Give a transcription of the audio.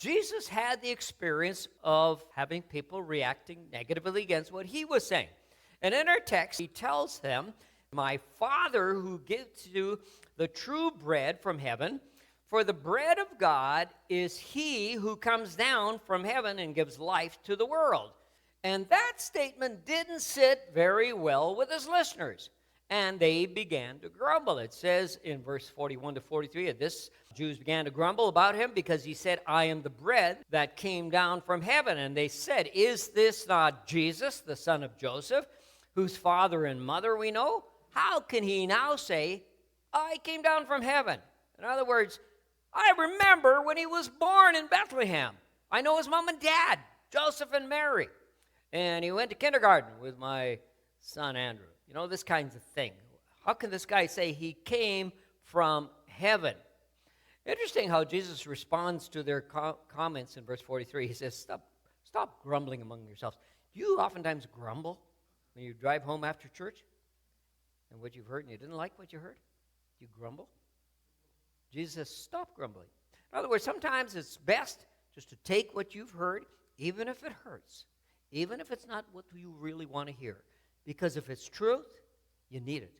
Jesus had the experience of having people reacting negatively against what he was saying. And in our text, he tells them, my Father who gives you the true bread from heaven, for the bread of God is he who comes down from heaven and gives life to the world. And that statement didn't sit very well with his listeners. And they began to grumble. It says in verse 41 to 43 of this, Jews began to grumble about him because he said, I am the bread that came down from heaven. And they said, is this not Jesus, the son of Joseph, whose father and mother we know? How can he now say, I came down from heaven? In other words, I remember when he was born in Bethlehem. I know his mom and dad, Joseph and Mary. And he went to kindergarten with my son Andrew. You know, this kind of thing. How can this guy say he came from heaven? Interesting how Jesus responds to their comments in verse 43. He says, stop grumbling among yourselves. Do you oftentimes grumble when you drive home after church? And what you've heard and you didn't like what you heard? Do you grumble? Jesus says, stop grumbling. In other words, sometimes it's best just to take what you've heard, even if it hurts, even if it's not what you really want to hear. Because if it's truth, you need it.